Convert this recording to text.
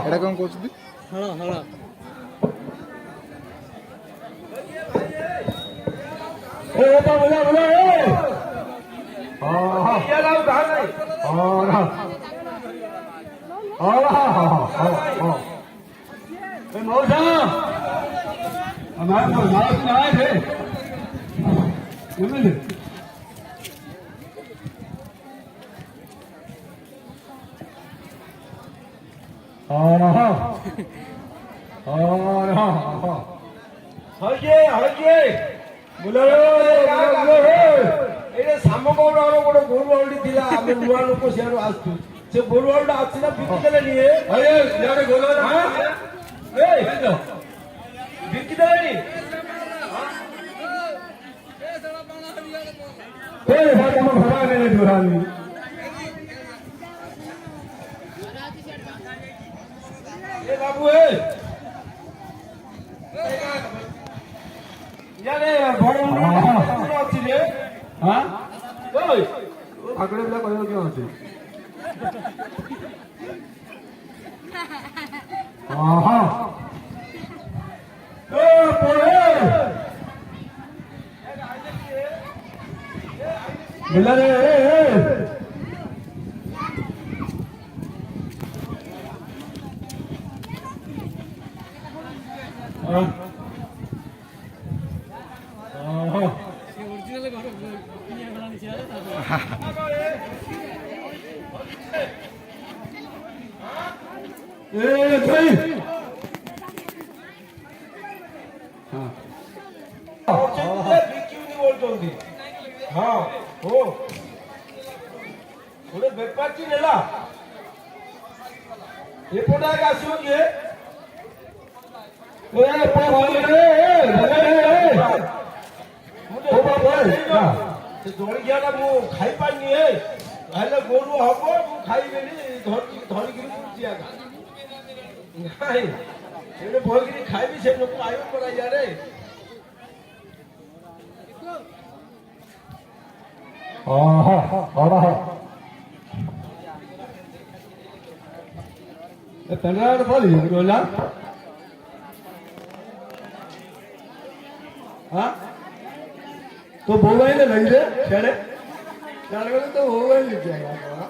এটা কম করছিস হলো হলো এটা বলে বলে ইয়া লাও ধান নাই मौसा हमारे तो मालूम नहीं आए थे हल्के बुलाओ ये सामगौड़ और गोटे गोरुवाड़ी थिला आमे नुआ लोक सियारो आस्तु से गोरुवाड़ा आछिना बिकी देले निए अरे यारे गोरुवाड़ा हां ए बिकी देले नी ए बात हम भरा ने दुरानी ए बाबू ए यारे बड़ मुंडा अछि रे हां ओय आगळे बिला कहयो के अछि आहा ओ पोरे बिला रे हां गोटे बेपारी नेला एपटे आगे आसो किए जलिया मु खाई पानी हेल्ले गोरु हम खाइबे धरिकी बहकी खाइबी से लोक आयो पड़ा यार पेनाड बोली बोला हाँ तो बोल रही लग रहे छेड़े तो बोल रही